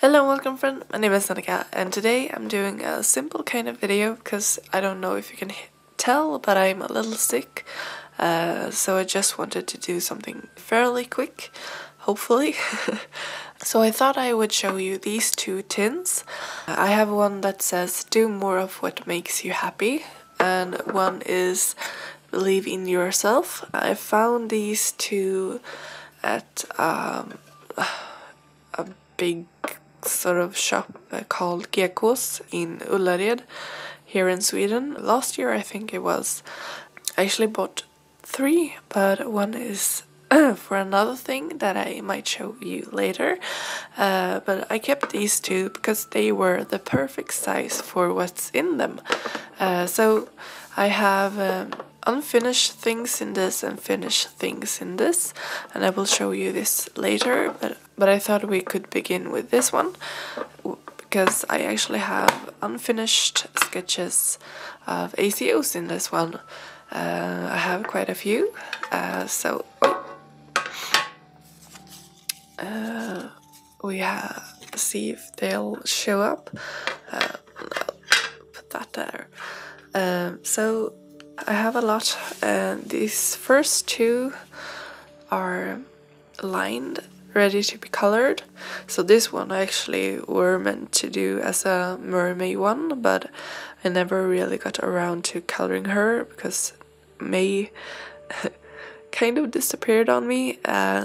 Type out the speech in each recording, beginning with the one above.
Hello, welcome friend, my name is Annika and today I'm doing a simple kind of video because I don't know if you can tell, but I'm a little sick, so I just wanted to do something fairly quick, hopefully. So I thought I would show you these two tins. I have one that says do more of what makes you happy and one is believe in yourself. I found these two at a big sort of shop called ACEOs in Ullared here in Sweden. Last year I think it was. I actually bought 3, but one is for another thing that I might show you later. But I kept these 2 because they were the perfect size for what's in them. So I have unfinished things in this and finished things in this, and I will show you this later, but I thought we could begin with this one because I actually have unfinished sketches of ACEOs in this one. I have quite a few, so we see if they'll show up. I'll put that there. So I have a lot, and these first 2 are lined, ready to be colored. So this one I actually were meant to do as a mermaid one, but I never really got around to coloring her because May kind of disappeared on me.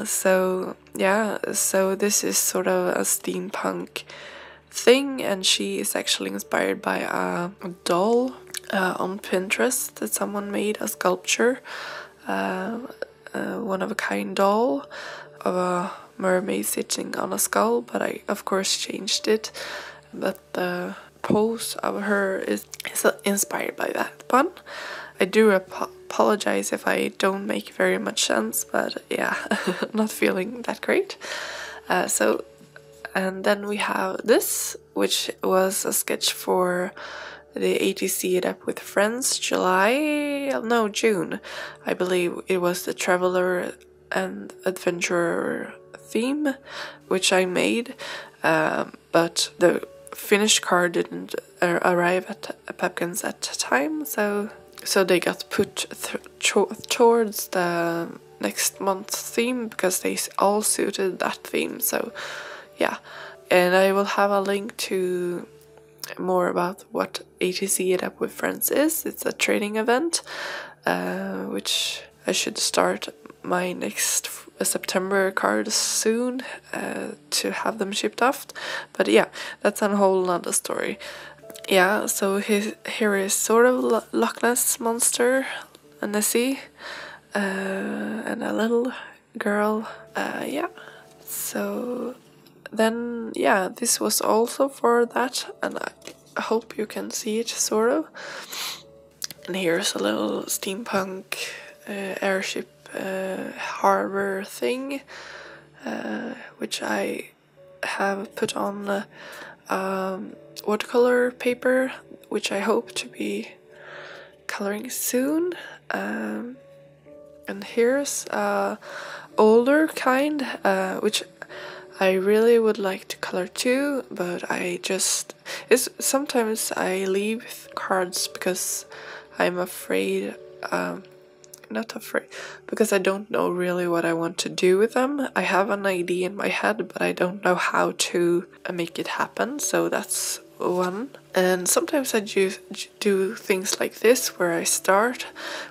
So yeah, so this is sort of a steampunk thing, and she is actually inspired by a doll on Pinterest that someone made, a sculpture, one of a kind doll of a mermaid sitting on a skull, but I of course changed it. But the pose of her is inspired by that one. I do apologize if I don't make very much sense, but yeah, not feeling that great. And then we have this, which was a sketch for the ATC Up with Friends June. I believe it was the Traveler and Adventurer theme, which I made, but the finished card didn't arrive at Pepkins at the time, so they got put towards the next month's theme because they all suited that theme. So yeah, and I will have a link to more about what ATC It Up with Friends is. It's a training event, which I should start my next September cards soon to have them shipped off. But yeah, that's a whole nother story. Yeah, so here is sort of Loch Ness monster, a Nessie, and a little girl. Yeah, so then yeah, this was also for that, and I hope you can see it sort of. And here's a little steampunk airship harbor thing, which I have put on watercolor paper, which I hope to be coloring soon. And here's a older kind, which I really would like to color too, but sometimes I leave cards because I'm afraid, because I don't know really what I want to do with them. I have an idea in my head, but I don't know how to make it happen, so that's one. And sometimes I do things like this, where I start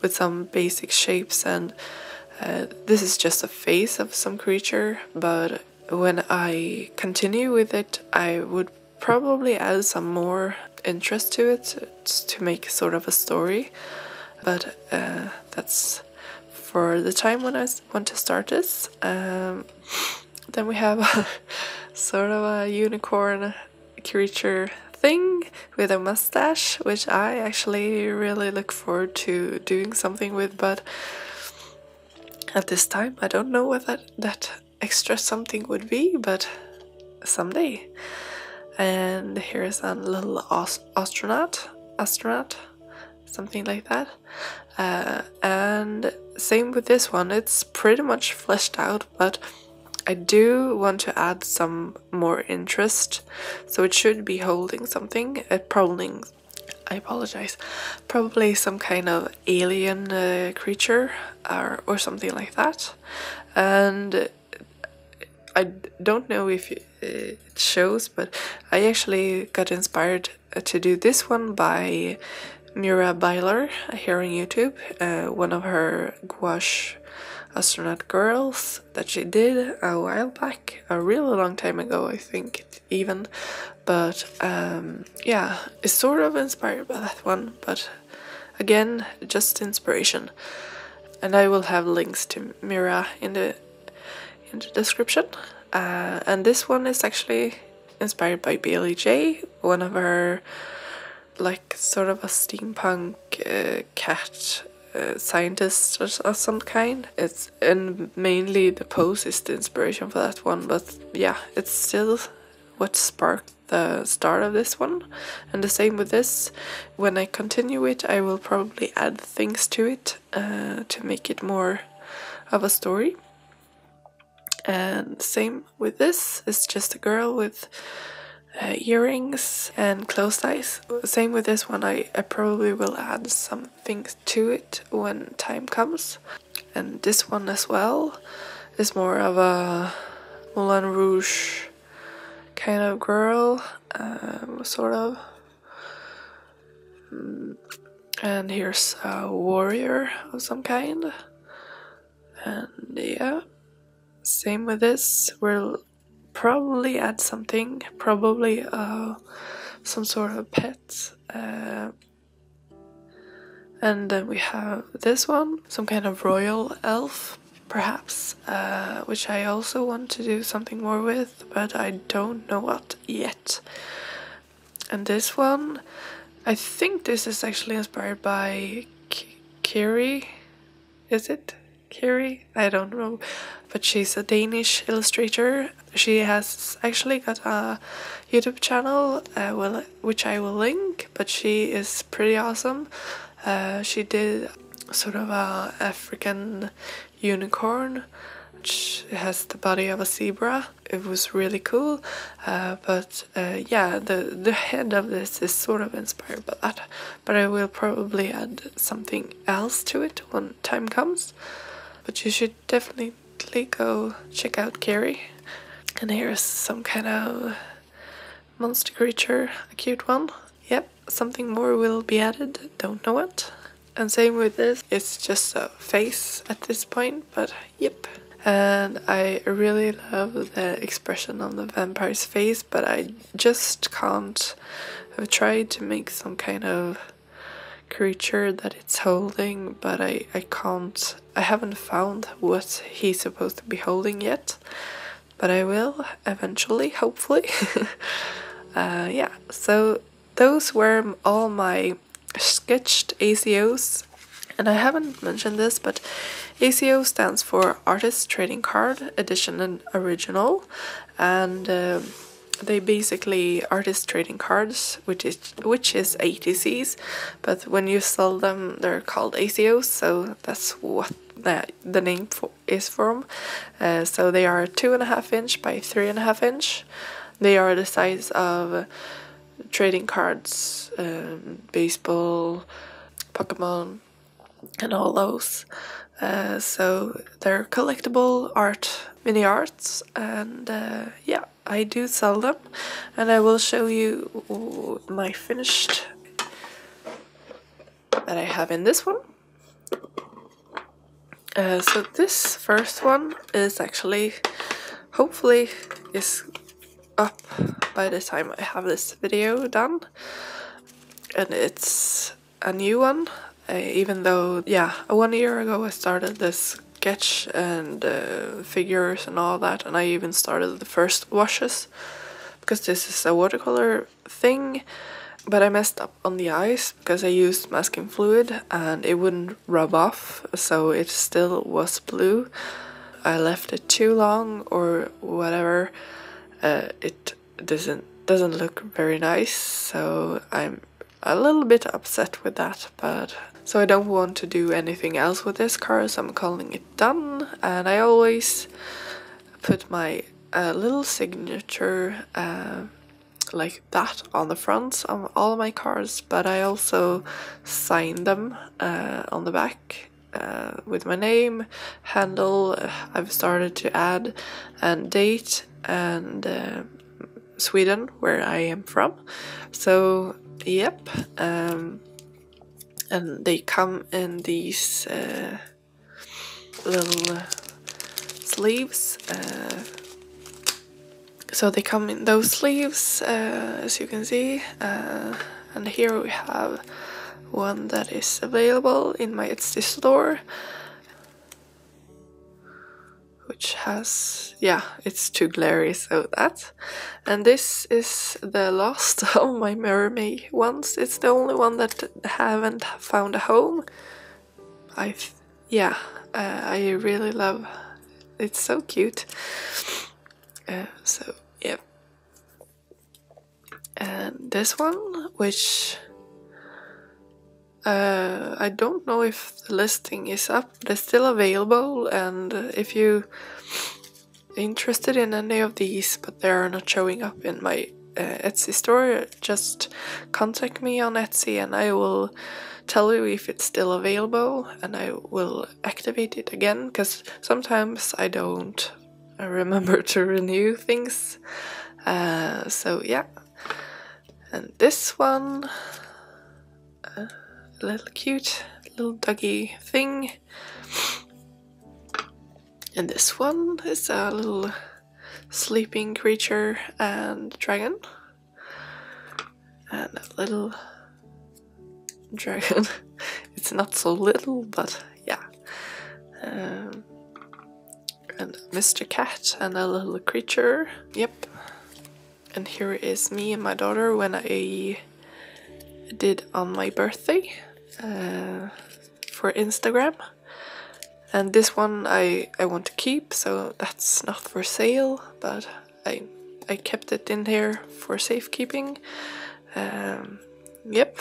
with some basic shapes, and this is just a face of some creature, but when I continue with it, I would probably add some more interest to it to make sort of a story. But that's for the time when I want to start this. Then we have sort of a unicorn creature thing with a mustache, which I actually really look forward to doing something with, but at this time I don't know what that extra something would be, but someday. And here's a little astronaut, something like that. And same with this one, it's pretty much fleshed out, but I do want to add some more interest, so it should be holding something. I apologize. Probably some kind of alien creature or something like that. And I don't know if it shows, but I actually got inspired to do this one by Mira Byler here on YouTube. One of her gouache astronaut girls that she did a while back, a really long time ago, I think even. But yeah, it's sort of inspired by that one, but again, just inspiration. And I will have links to Mira in the description. And this one is actually inspired by Bailey J, one of her, like, sort of a steampunk cat scientist of some kind. And mainly the pose is the inspiration for that one, but yeah, it's still what sparked the start of this one. And the same with this. When I continue it, I will probably add things to it to make it more of a story. And same with this, it's just a girl with earrings and closed eyes. Same with this one, I probably will add some things to it when time comes. And this one as well is more of a Moulin Rouge kind of girl, sort of. And here's a warrior of some kind. And yeah, same with this, we'll probably add something, probably some sort of pet. And then we have this one, some kind of royal elf, perhaps, which I also want to do something more with, but I don't know what yet. And this one, I think this is actually inspired by Kiri. Is it Kiri? I don't know, but she's a Danish illustrator. She has actually got a YouTube channel, which I will link, but she is pretty awesome. She did sort of a African unicorn, which has the body of a zebra. It was really cool, but yeah, the head of this is sort of inspired by that, but I will probably add something else to it when time comes. But you should definitely go check out Carrie. And here's some kind of monster creature, a cute one. Yep, something more will be added, don't know what. And same with this, it's just a face at this point, but yep. And I really love the expression on the vampire's face, but I just can't. I've tried to make some kind of creature that it's holding, but I can't. I haven't found what he's supposed to be holding yet, but I will eventually, hopefully. Yeah, so those were all my sketched ACEOs. And I haven't mentioned this, but ACEO stands for Artist Trading Card Edition and Original, and they basically artist trading cards, which is ATCs, but when you sell them, they're called ACEOs. So that's what the name is for them. So they are 2.5 inch by 3.5 inch. They are the size of trading cards, baseball, Pokemon, and all those. So they're collectible mini arts, and yeah, I do sell them, and I will show you my finished that I have in this one. So this first one is actually, hopefully, is up by the time I have this video done, and it's a new one. Even though, yeah, 1 year ago I started this sketch and figures and all that, and I even started the first washes, because this is a watercolor thing, but I messed up on the eyes because I used masking fluid and it wouldn't rub off, so it still was blue. I left it too long or whatever. It doesn't look very nice, so I'm a little bit upset with that, but so I don't want to do anything else with this card, so I'm calling it done. And I always put my little signature like that on the fronts of all of my cards, but I also sign them on the back with my name, handle. I've started to add, and date, and Sweden, where I am from. So yep, and they come in these little sleeves. So they come in those sleeves, as you can see, and here we have one that is available in my Etsy store, which has, yeah, it's too glary, so that. And this is the last of my mermaid ones. It's the only one that haven't found a home. I really love. It's so cute. So yeah, and this one, which I don't know if the listing is up, but it's still available. And if you are interested in any of these, but they are not showing up in my Etsy store, just contact me on Etsy, and I will tell you if it's still available, and I will activate it again, because sometimes I don't remember to renew things. So yeah, and this one, a little cute little doggy thing, and this one is a little sleeping creature and dragon, and a little dragon. It's not so little, but yeah. And Mr. Cat and a little creature. Yep. And here is me and my daughter when I did on my birthday for Instagram. And this one I want to keep, so that's not for sale, but I kept it in here for safekeeping. Yep.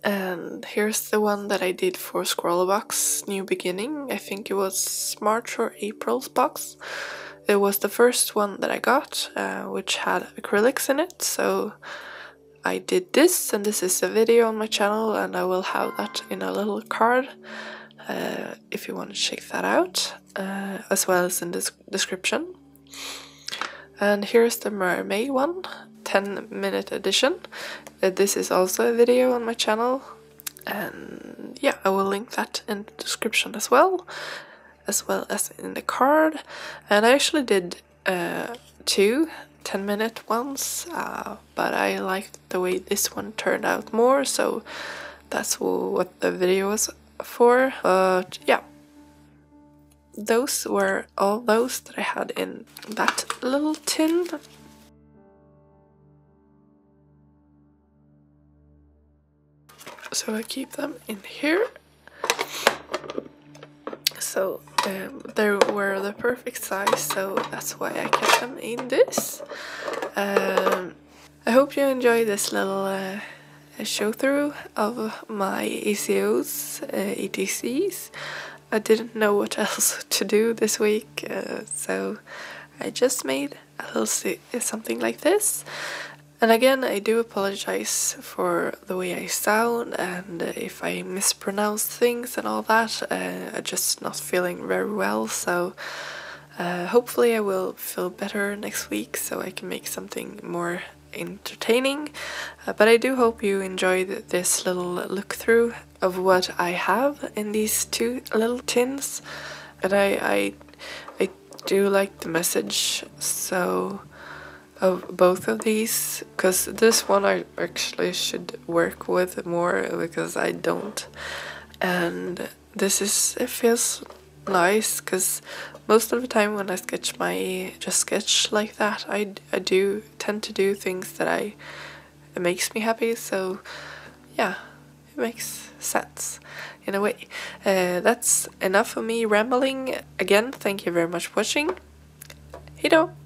And here's the one that I did for Scrollbox New Beginning. I think it was March or April's box. It was the first one that I got, which had acrylics in it. So I did this, and this is a video on my channel, and I will have that in a little card if you want to check that out, as well as in the description. And here's the mermaid one, 10-minute edition. This is also a video on my channel, and yeah, I will link that in the description as well as in the card. And I actually did 2 10-minute ones, but I liked the way this one turned out more, so that's what the video was for. But yeah, those were all those that I had in that little tin. So I keep them in here. So they were the perfect size, so that's why I kept them in this. I hope you enjoyed this little show through of my ACEOs, ATCs. I didn't know what else to do this week, so I just made a little something like this. And again, I do apologize for the way I sound, and if I mispronounce things and all that. I'm just not feeling very well, so hopefully I will feel better next week so I can make something more entertaining. But I do hope you enjoyed this little look through of what I have in these 2 little tins. And I do like the message so of both of these, because this one I actually should work with more because I don't. And this it feels nice, because most of the time when I sketch like that, I do tend to do things that it makes me happy. So yeah, it makes sense in a way. That's enough of me rambling. Again, thank you very much for watching. Hejdå!